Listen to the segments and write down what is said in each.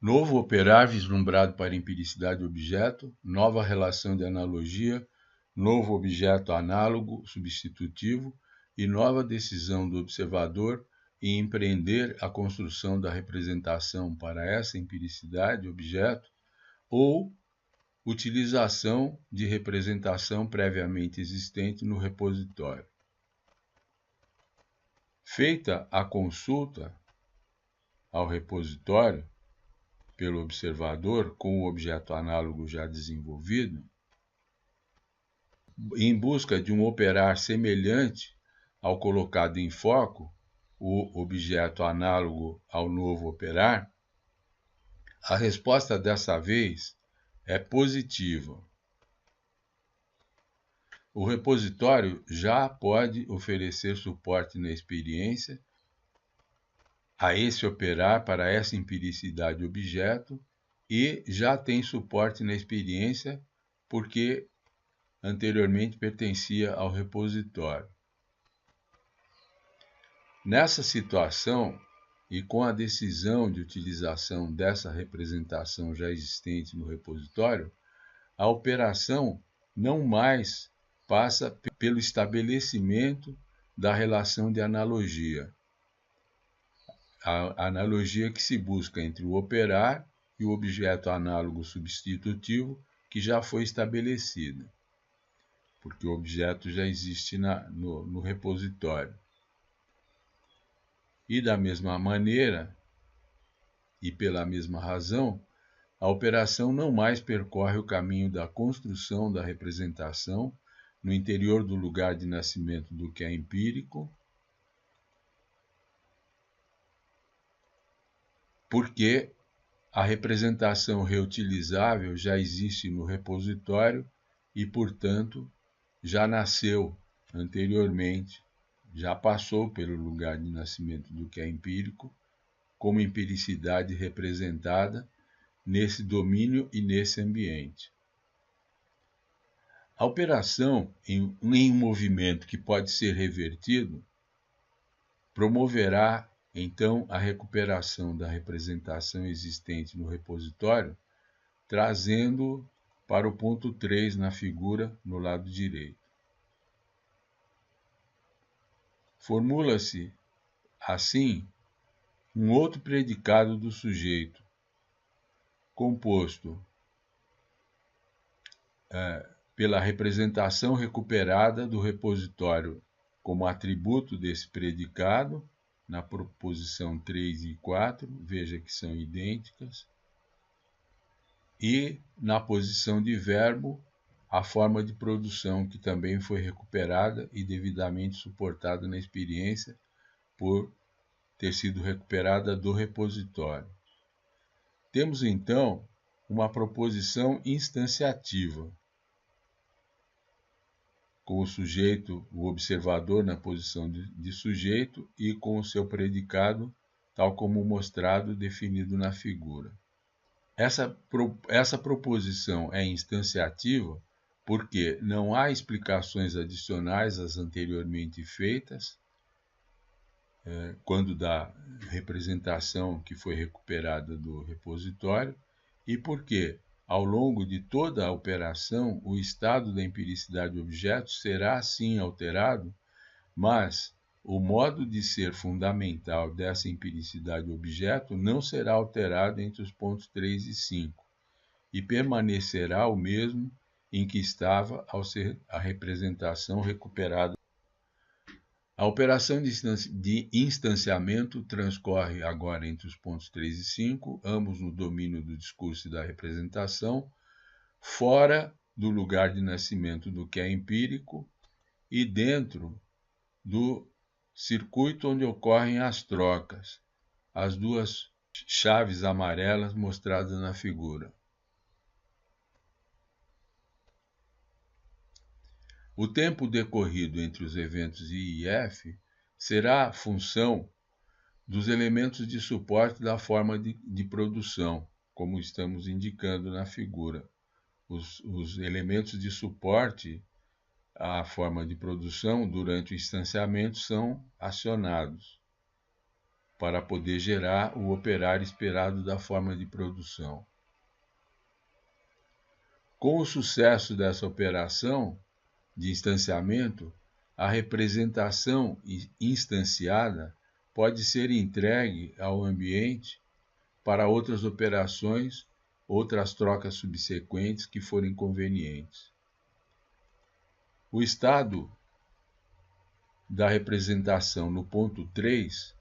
Novo operar vislumbrado para empiricidade objeto, nova relação de analogia, novo objeto análogo substitutivo e nova decisão do observador em empreender a construção da representação para essa empiricidade objeto ou utilização de representação previamente existente no repositório. Feita a consulta ao repositório pelo observador com o objeto análogo já desenvolvido, em busca de um operar semelhante ao colocado em foco, o objeto análogo ao novo operar, a resposta dessa vez é positiva. O repositório já pode oferecer suporte na experiência a esse operar para essa empiricidade objeto e já tem suporte na experiência porque anteriormente pertencia ao repositório. Nessa situação, e com a decisão de utilização dessa representação já existente no repositório, a operação não mais passa pelo estabelecimento da relação de analogia. A analogia que se busca entre o operar e o objeto análogo substitutivo que já foi estabelecida, porque o objeto já existe no repositório. E da mesma maneira, e pela mesma razão, a operação não mais percorre o caminho da construção da representação no interior do lugar de nascimento do que é empírico, porque a representação reutilizável já existe no repositório e, portanto, já nasceu anteriormente, já passou pelo lugar de nascimento do que é empírico, como empiricidade representada nesse domínio e nesse ambiente. A operação em um movimento que pode ser revertido promoverá, então, a recuperação da representação existente no repositório, trazendo para o ponto 3 na figura no lado direito. Formula-se, assim, um outro predicado do sujeito, composto pela representação recuperada do repositório como atributo desse predicado, na proposição 3 e 4, veja que são idênticas, e na posição de verbo, a forma de produção que também foi recuperada e devidamente suportada na experiência por ter sido recuperada do repositório. Temos, então, uma proposição instanciativa, com o sujeito, o observador na posição de sujeito e com o seu predicado, tal como mostrado, definido na figura. Essa proposição é instanciativa porque não há explicações adicionais às anteriormente feitas, quando da representação que foi recuperada do repositório, e porque, ao longo de toda a operação, o estado da empiricidade objeto será sim alterado, mas o modo de ser fundamental dessa empiricidade objeto não será alterado entre os pontos 3 e 5, e permanecerá o mesmo em que estava ao ser a representação recuperada. A operação de instanciamento transcorre agora entre os pontos 3 e 5, ambos no domínio do discurso e da representação, fora do lugar de nascimento do que é empírico e dentro do circuito onde ocorrem as trocas, as duas chaves amarelas mostradas na figura. O tempo decorrido entre os eventos I e F será função dos elementos de suporte da forma de produção, como estamos indicando na figura. Os elementos de suporte à forma de produção durante o instanciamento são acionados. para poder gerar o operário esperado da forma de produção. Com o sucesso dessa operação de instanciamento, a representação instanciada pode ser entregue ao ambiente para outras operações, outras trocas subsequentes que forem convenientes. O estado da representação no ponto 3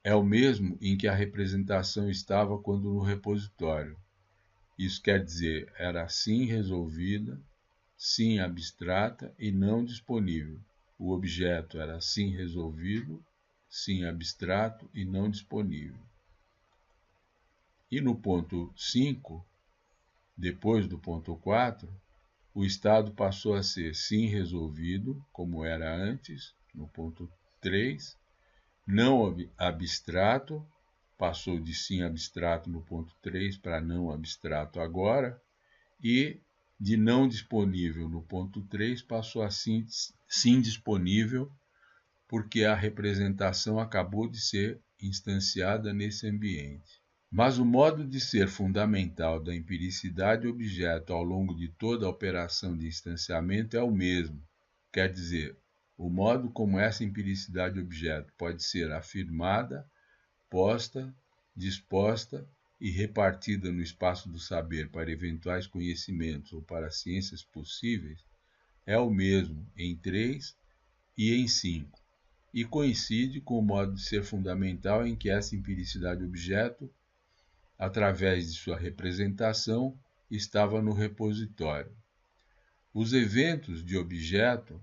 é o mesmo em que a representação estava quando no repositório. Isso quer dizer, era sim resolvida, sim abstrata e não disponível. O objeto era sim resolvido, sim abstrato e não disponível. E no ponto 5, depois do ponto 4, o estado passou a ser sim resolvido, como era antes, no ponto 3, não abstrato, passou de sim abstrato no ponto 3 para não abstrato agora, e de não disponível no ponto 3 passou a sim disponível, porque a representação acabou de ser instanciada nesse ambiente. Mas o modo de ser fundamental da empiricidade objeto ao longo de toda a operação de instanciamento é o mesmo, quer dizer, o modo como essa empiricidade objeto pode ser afirmada, posta, disposta e repartida no espaço do saber para eventuais conhecimentos ou para ciências possíveis é o mesmo em 3 e em 5, e coincide com o modo de ser fundamental em que essa empiricidade objeto, através de sua representação, estava no repositório. Os eventos de objeto,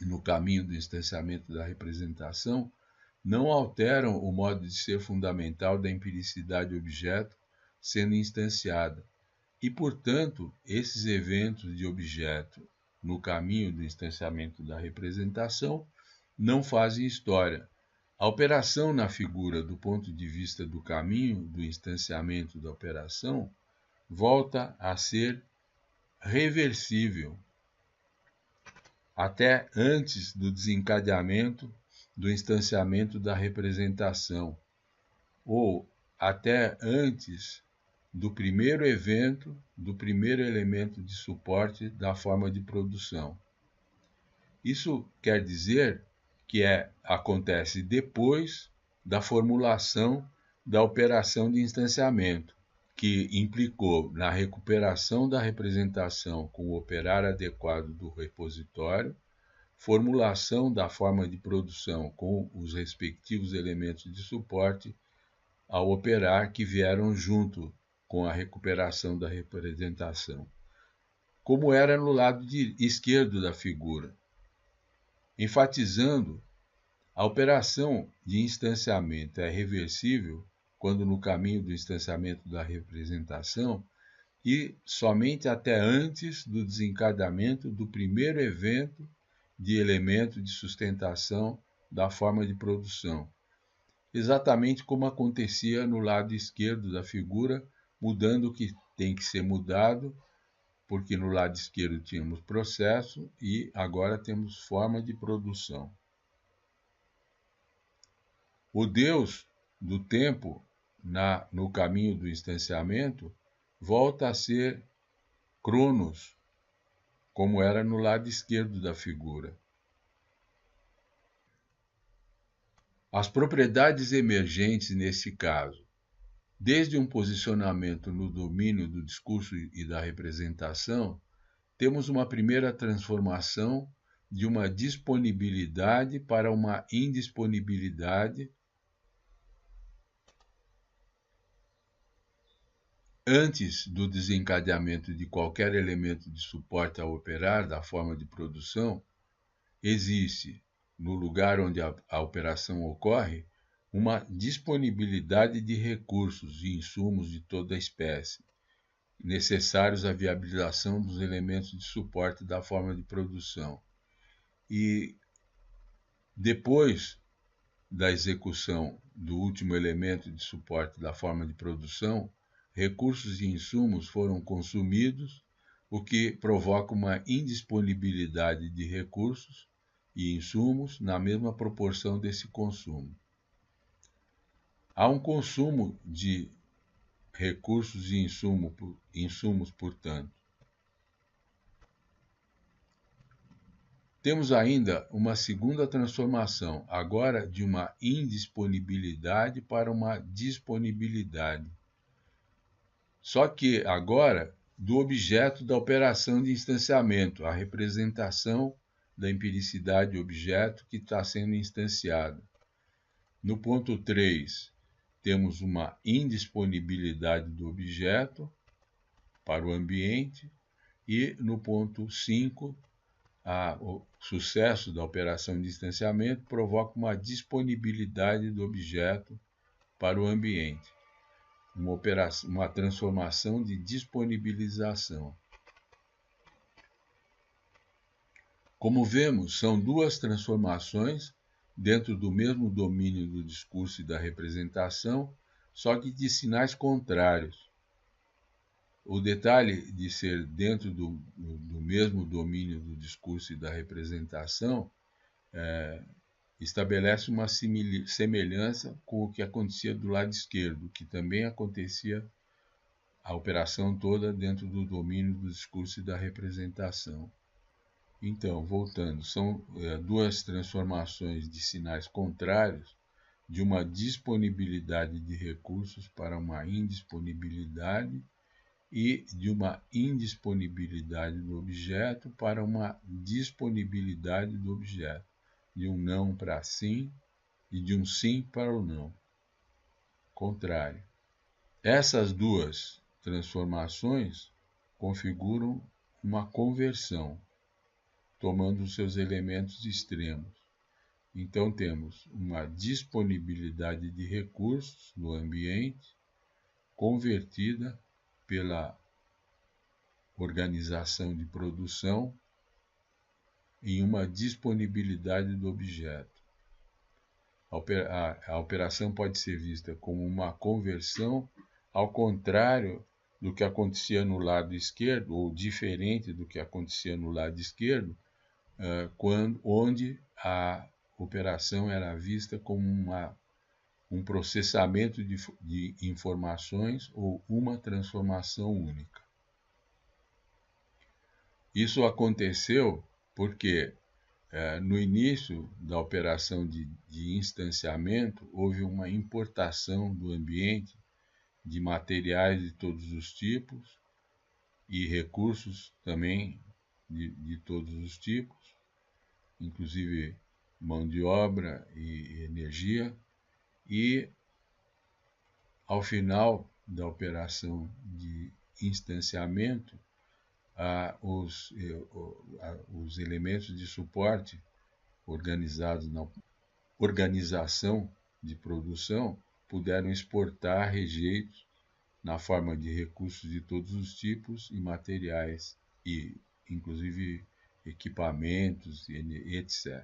no caminho do instanciamento da representação, não alteram o modo de ser fundamental da empiricidade objeto sendo instanciada, e, portanto, esses eventos de objeto no caminho do instanciamento da representação não fazem história. A operação na figura do ponto de vista do caminho do instanciamento da operação volta a ser reversível até antes do desencadeamento do instanciamento da representação, ou até antes do primeiro evento, do primeiro elemento de suporte da forma de produção. Isso quer dizer que acontece depois da formulação da operação de instanciamento, que implicou na recuperação da representação com o operar adequado do repositório, formulação da forma de produção com os respectivos elementos de suporte ao operar que vieram junto com a recuperação da representação, como era no lado esquerdo da figura. Enfatizando, a operação de instanciamento é reversível quando no caminho do instanciamento da representação e somente até antes do desencadeamento do primeiro evento de elemento de sustentação da forma de produção, exatamente como acontecia no lado esquerdo da figura, mudando o que tem que ser mudado, porque no lado esquerdo tínhamos processo e agora temos forma de produção. O Deus do tempo, no caminho do instanciamento, volta a ser Cronos, como era no lado esquerdo da figura. As propriedades emergentes nesse caso, desde um posicionamento no domínio do discurso e da representação, temos uma primeira transformação de uma disponibilidade para uma indisponibilidade antes do desencadeamento de qualquer elemento de suporte ao operar da forma de produção. Existe, no lugar onde a operação ocorre, uma disponibilidade de recursos e insumos de toda a espécie, necessários à viabilização dos elementos de suporte da forma de produção. E depois da execução do último elemento de suporte da forma de produção, recursos e insumos foram consumidos, o que provoca uma indisponibilidade de recursos e insumos na mesma proporção desse consumo. Há um consumo de recursos e insumos, portanto. Temos ainda uma segunda transformação, agora de uma indisponibilidade para uma disponibilidade. Só que agora do objeto da operação de instanciamento, a representação da empiricidade objeto que está sendo instanciada. No ponto 3, temos uma indisponibilidade do objeto para o ambiente, e no ponto 5, o sucesso da operação de distanciamento provoca uma disponibilidade do objeto para o ambiente, uma transformação de disponibilização. Como vemos, são duas transformações dentro do mesmo domínio do discurso e da representação, só que de sinais contrários. O detalhe de ser dentro do mesmo domínio do discurso e da representação estabelece uma semelhança com o que acontecia do lado esquerdo, que também acontecia a operação toda dentro do domínio do discurso e da representação. Então, voltando, são duas transformações de sinais contrários de uma disponibilidade de recursos para uma indisponibilidade e de uma indisponibilidade do objeto para uma disponibilidade do objeto, de um não para sim e de um sim para o não. Contrário. Essas duas transformações configuram uma conversão, tomando os seus elementos extremos. Então temos uma disponibilidade de recursos no ambiente convertida pela organização de produção em uma disponibilidade do objeto. A operação pode ser vista como uma conversão, ao contrário do que acontecia no lado esquerdo, ou diferente do que acontecia no lado esquerdo, onde a operação era vista como um processamento de informações ou uma transformação única. Isso aconteceu porque, no início da operação de instanciamento, houve uma importação do ambiente de materiais de todos os tipos e recursos também de todos os tipos, inclusive mão de obra e energia, e ao final da operação de instanciamento, os elementos de suporte organizados na organização de produção puderam exportar rejeitos na forma de recursos de todos os tipos e materiais, e inclusive equipamentos, etc.